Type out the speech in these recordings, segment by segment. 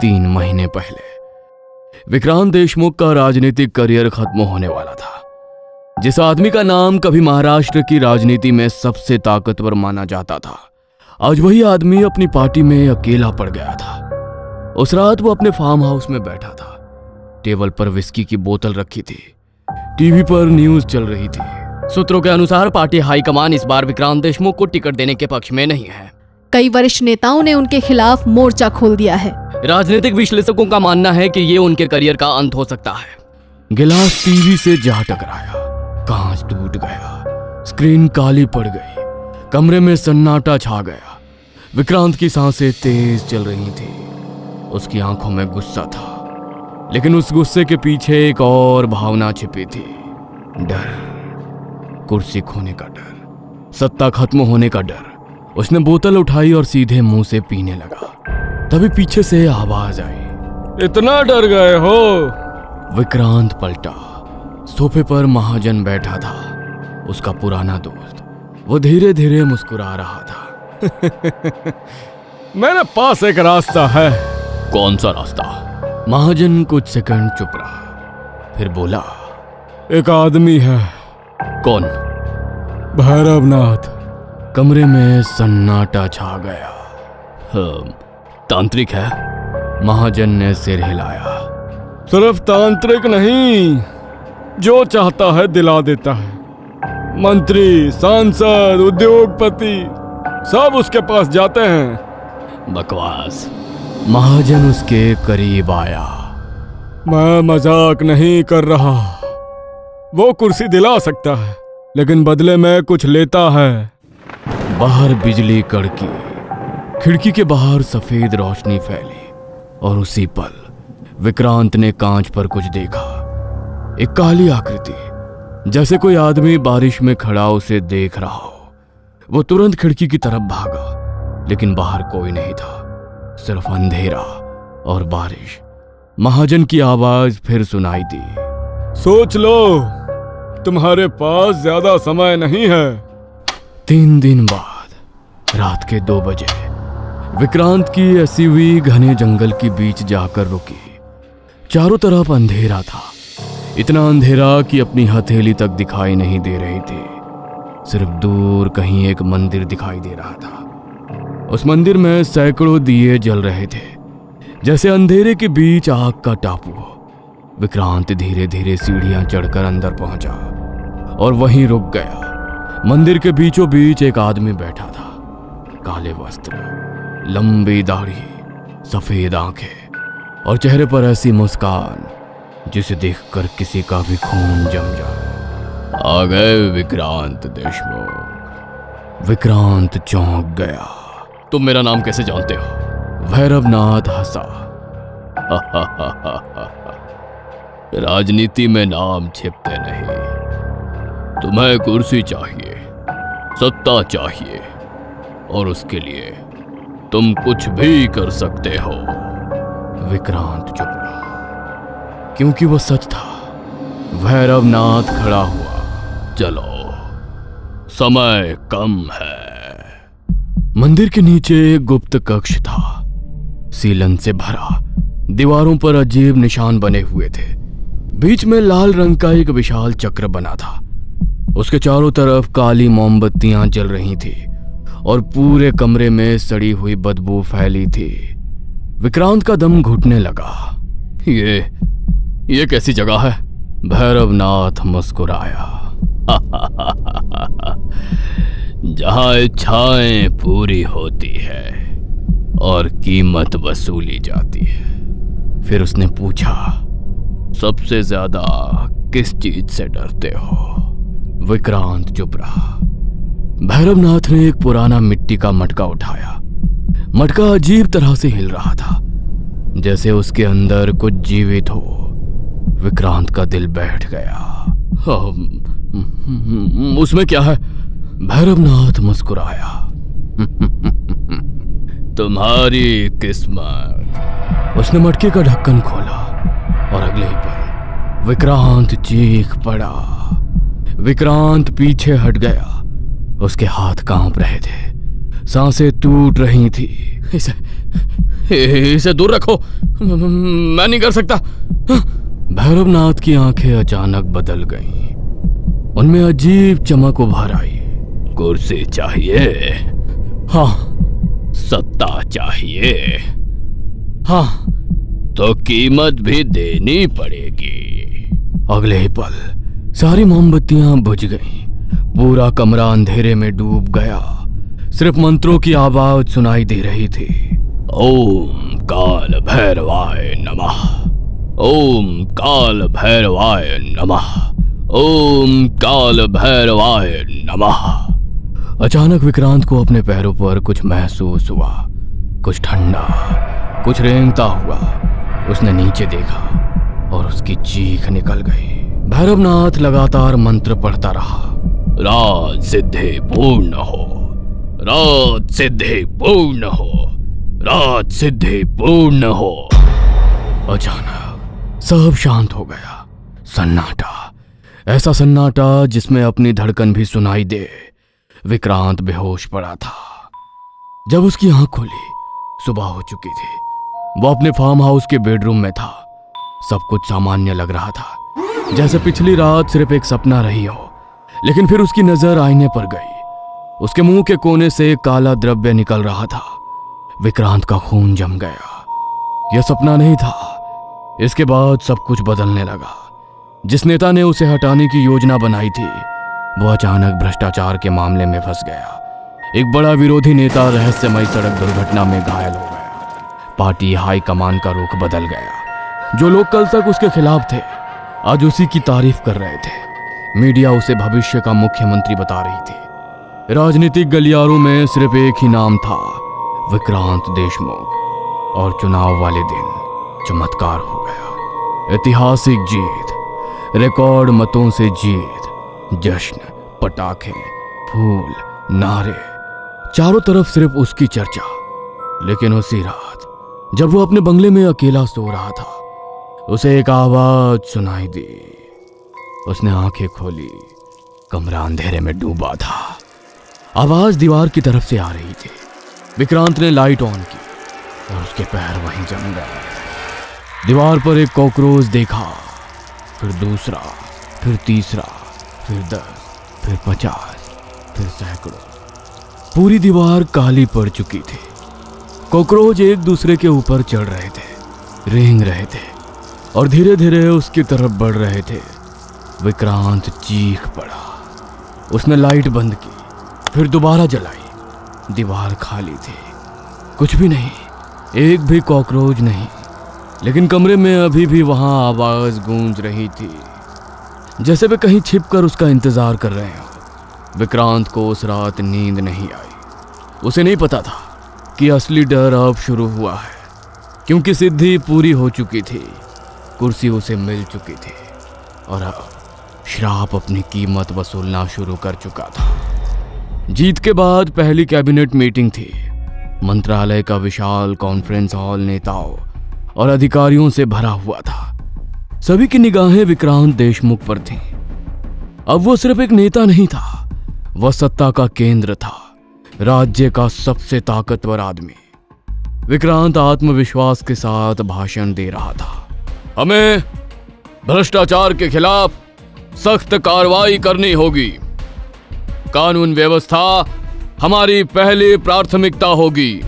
3 महीने पहले विक्रांत देशमुख का राजनीतिक करियर खत्म होने वाला था। जिस आदमी का नाम कभी महाराष्ट्र की राजनीति में सबसे ताकतवर माना जाता था, आज वही आदमी अपनी पार्टी में अकेला पड़ गया था। उस रात वो अपने फार्म हाउस में बैठा था। टेबल पर विस्की की बोतल रखी थी। टीवी पर न्यूज चल रही थी। सूत्रों के अनुसार पार्टी हाईकमान इस बार विक्रांत देशमुख को टिकट देने के पक्ष में नहीं है। कई वरिष्ठ नेताओं ने उनके खिलाफ मोर्चा खोल दिया है। राजनीतिक विश्लेषकों का मानना है कि ये उनके करियर का अंत हो सकता है। गिलास टीवी से जा टकराया, कांच टूट गया, स्क्रीन काली पड़ गई, कमरे में सन्नाटा छा गया। विक्रांत की सांसें तेज चल रही थी। उसकी आंखों में गुस्सा था, लेकिन उस गुस्से के पीछे एक और भावना छिपी थी। डर, कुर्सी खोने का डर, सत्ता खत्म होने का डर। उसने बोतल उठाई और सीधे मुंह से पीने लगा। तभी पीछे से आवाज आई, इतना डर गए हो? विक्रांत पलटा। सोफे पर महाजन बैठा था, उसका पुराना दोस्त। वो धीरे धीरे मुस्कुरा रहा था। मेरे पास एक रास्ता है। कौन सा रास्ता? महाजन कुछ सेकंड चुप रहा, फिर बोला, एक आदमी है। कौन? भैरवनाथ। कमरे में सन्नाटा छा गया। तांत्रिक है? महाजन ने सिर हिलाया। सिर्फ तांत्रिक नहीं, जो चाहता है दिला देता है। मंत्री, सांसद, उद्योगपति सब उसके पास जाते हैं। बकवास। महाजन उसके करीब आया। मैं मजाक नहीं कर रहा। वो कुर्सी दिला सकता है, लेकिन बदले में कुछ लेता है। बाहर बिजली कड़की, खिड़की के बाहर सफेद रोशनी फैली और उसी पल विक्रांत ने कांच पर कुछ देखा। एक काली आकृति, जैसे कोई आदमी बारिश में खड़ा उसे देख रहा हो। वो तुरंत खिड़की की तरफ भागा, लेकिन बाहर कोई नहीं था, सिर्फ अंधेरा और बारिश। महाजन की आवाज फिर सुनाई दी, सोच लो, तुम्हारे पास ज्यादा समय नहीं है। 3 दिन बाद रात के 2 बजे विक्रांत की एसयूवी घने जंगल के बीच जाकर रुकी। चारों तरफ अंधेरा था, इतना अंधेरा कि अपनी हथेली तक दिखाई नहीं दे रही थी। सिर्फ दूर कहीं एक मंदिर दिखाई दे रहा था। उस मंदिर में सैकड़ों दिए जल रहे थे, जैसे अंधेरे के बीच आग का टापू। विक्रांत धीरे धीरे सीढ़ियां चढ़कर अंदर पहुंचा और वहीं रुक गया। मंदिर के बीचों बीच एक आदमी बैठा था। काले वस्त्र, लंबी दाढ़ी, सफेद आंखें और चेहरे पर ऐसी मुस्कान जिसे देखकर किसी का भी खून जम जाए। आ गए विक्रांत देशमुख। विक्रांत चौंक गया। तुम मेरा नाम कैसे जानते हो? भैरवनाथ हंसा। राजनीति में नाम छिपते नहीं। तुम्हें कुर्सी चाहिए, सत्ता चाहिए, और उसके लिए तुम कुछ भी कर सकते हो। विक्रांत चुप रहा, क्योंकि वो सच था। भैरवनाथ खड़ा हुआ। चलो, समय कम है। मंदिर के नीचे एक गुप्त कक्ष था, सीलन से भरा। दीवारों पर अजीब निशान बने हुए थे। बीच में लाल रंग का एक विशाल चक्र बना था। उसके चारों तरफ काली मोमबत्तियां जल रही थी और पूरे कमरे में सड़ी हुई बदबू फैली थी। विक्रांत का दम घुटने लगा। ये कैसी जगह है? भैरवनाथ मुस्कुराया। जहां इच्छाएं पूरी होती है और कीमत वसूली जाती है। फिर उसने पूछा, सबसे ज्यादा किस चीज से डरते हो? विक्रांत चुप रहा। भैरवनाथ ने एक पुराना मिट्टी का मटका उठाया। मटका अजीब तरह से हिल रहा था, जैसे उसके अंदर कुछ जीवित हो। विक्रांत का दिल बैठ गया। उसमें क्या है? भैरवनाथ मुस्कुराया। तुम्हारी किस्मत। उसने मटके का ढक्कन खोला और अगले ही पल विक्रांत चीख पड़ा। विक्रांत पीछे हट गया। उसके हाथ कांप रहे थे, सांसें टूट रही थी। इसे दूर रखो, मैं नहीं कर सकता। भैरवनाथ की आंखें अचानक बदल गईं। उनमें अजीब चमक उभर आई। कुर्सी चाहिए? हाँ। सत्ता चाहिए? हाँ। तो कीमत भी देनी पड़ेगी। अगले ही पल सारी मोमबत्तियां बुझ गईं। पूरा कमरा अंधेरे में डूब गया। सिर्फ मंत्रों की आवाज सुनाई दे रही थी। ओम काल भैरवाय नमः, ओम काल भैरवाय नमः, ओम काल भैरवाय नमः। अचानक विक्रांत को अपने पैरों पर कुछ महसूस हुआ, कुछ ठंडा, कुछ रेंगता हुआ। उसने नीचे देखा और उसकी चीख निकल गई। भैरवनाथ लगातार मंत्र पढ़ता रहा। राज सिद्धि पूर्ण हो, राज सिद्धि पूर्ण हो, राज सिद्धि पूर्ण हो। अचानक सब शांत हो गया। सन्नाटा, ऐसा सन्नाटा जिसमें अपनी धड़कन भी सुनाई दे। विक्रांत बेहोश पड़ा था। जब उसकी आंख खुली, सुबह हो चुकी थी। वो अपने फार्म हाउस के बेडरूम में था। सब कुछ सामान्य लग रहा था, जैसे पिछली रात सिर्फ एक सपना रही हो। लेकिन फिर उसकी नजर आईने पर गई। उसके मुंह के कोने से एक काला द्रव्य निकल रहा था। विक्रांत का खून जम गया। यह सपना नहीं था। इसके बाद सब कुछ बदलने लगा। जिस नेता ने उसे हटाने की योजना बनाई थी, वो अचानक भ्रष्टाचार के मामले में फंस गया। एक बड़ा विरोधी नेता रहस्यमयी सड़क दुर्घटना में घायल हो गया। पार्टी हाई कमान का रुख बदल गया। जो लोग कल तक उसके खिलाफ थे, आज उसी की तारीफ कर रहे थे। मीडिया उसे भविष्य का मुख्यमंत्री बता रही थी। राजनीतिक गलियारों में सिर्फ एक ही नाम था, विक्रांत देशमुख। और चुनाव वाले दिन चमत्कार हो गया। ऐतिहासिक जीत, रिकॉर्ड मतों से जीत, जश्न, पटाखे, फूल, नारे, चारों तरफ सिर्फ उसकी चर्चा। लेकिन उसी रात जब वो अपने बंगले में अकेला सो रहा था, उसे एक आवाज सुनाई दी। उसने आंखें खोली। कमरा अंधेरे में डूबा था। आवाज दीवार की तरफ से आ रही थी। विक्रांत ने लाइट ऑन की और उसके पैर वहीं जम गए। दीवार पर एक कॉकरोच देखा, फिर दूसरा, फिर तीसरा, फिर 10, फिर 50, फिर सैकड़ों। पूरी दीवार काली पड़ चुकी थी। कॉकरोच एक दूसरे के ऊपर चढ़ रहे थे, रेंग रहे थे और धीरे धीरे उसकी तरफ बढ़ रहे थे। विक्रांत चीख पड़ा। उसने लाइट बंद की, फिर दोबारा जलाई। दीवार खाली थी, कुछ भी नहीं, एक भी कॉकरोच नहीं। लेकिन कमरे में अभी भी वहां आवाज गूंज रही थी, जैसे वे कहीं छिपकर उसका इंतजार कर रहे हो। विक्रांत को उस रात नींद नहीं आई। उसे नहीं पता था कि असली डर अब शुरू हुआ है, क्योंकि सिद्धि पूरी हो चुकी थी। कुर्सी उसे मिल चुकी थी और अब श्राप अपनी कीमत वसूलना शुरू कर चुका था। जीत के बाद पहली कैबिनेट मीटिंग थी। मंत्रालय का विशाल कॉन्फ्रेंस हॉल नेताओं और अधिकारियों से भरा हुआ था। सभी की निगाहें विक्रांत देशमुख पर थीं। अब वो सिर्फ एक नेता नहीं था, वह सत्ता का केंद्र था, राज्य का सबसे ताकतवर आदमी। विक्रांत आत्मविश्वास के साथ भाषण दे रहा था। हमें भ्रष्टाचार के खिलाफ सख्त कार्रवाई करनी होगी। कानून व्यवस्था हमारी पहली प्राथमिकता होगी।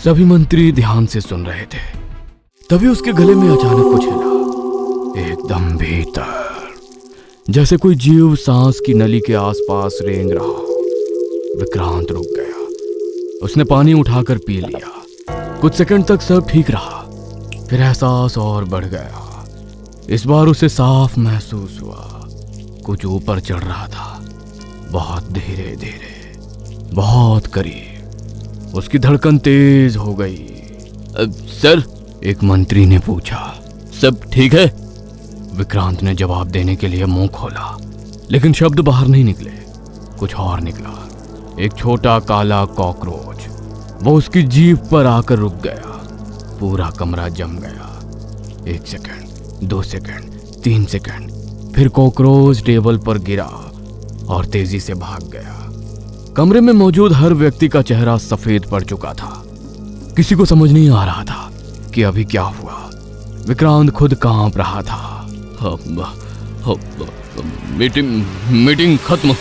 सभी मंत्री ध्यान से सुन रहे थे। तभी उसके गले में अचानक कुछ हिला, एकदम भीतर, जैसे कोई जीव सांस की नली के आसपास रेंग रहा। विक्रांत रुक गया। उसने पानी उठाकर पी लिया। कुछ सेकंड तक सब ठीक रहा, फिर एहसास और बढ़ गया। इस बार उसे साफ महसूस हुआ, कुछ ऊपर चढ़ रहा था, बहुत धीरे धीरे, बहुत करीब। उसकी धड़कन तेज हो गई। सर, एक मंत्री ने पूछा, सब ठीक है? विक्रांत ने जवाब देने के लिए मुंह खोला, लेकिन शब्द बाहर नहीं निकले। कुछ और निकला, एक छोटा काला कॉकरोच। वो उसकी जीभ पर आकर रुक गया। पूरा कमरा जम गया। 1 सेकंड, 2 सेकंड, 3 सेकंड, फिर कॉकरोच टेबल पर गिरा और तेजी से भाग गया। कमरे में मौजूद हर व्यक्ति का चेहरा सफेद पड़ चुका था। किसी को समझ नहीं आ रहा था कि अभी क्या हुआ। विक्रांत खुद कांप रहा था। मीटिंग खत्म।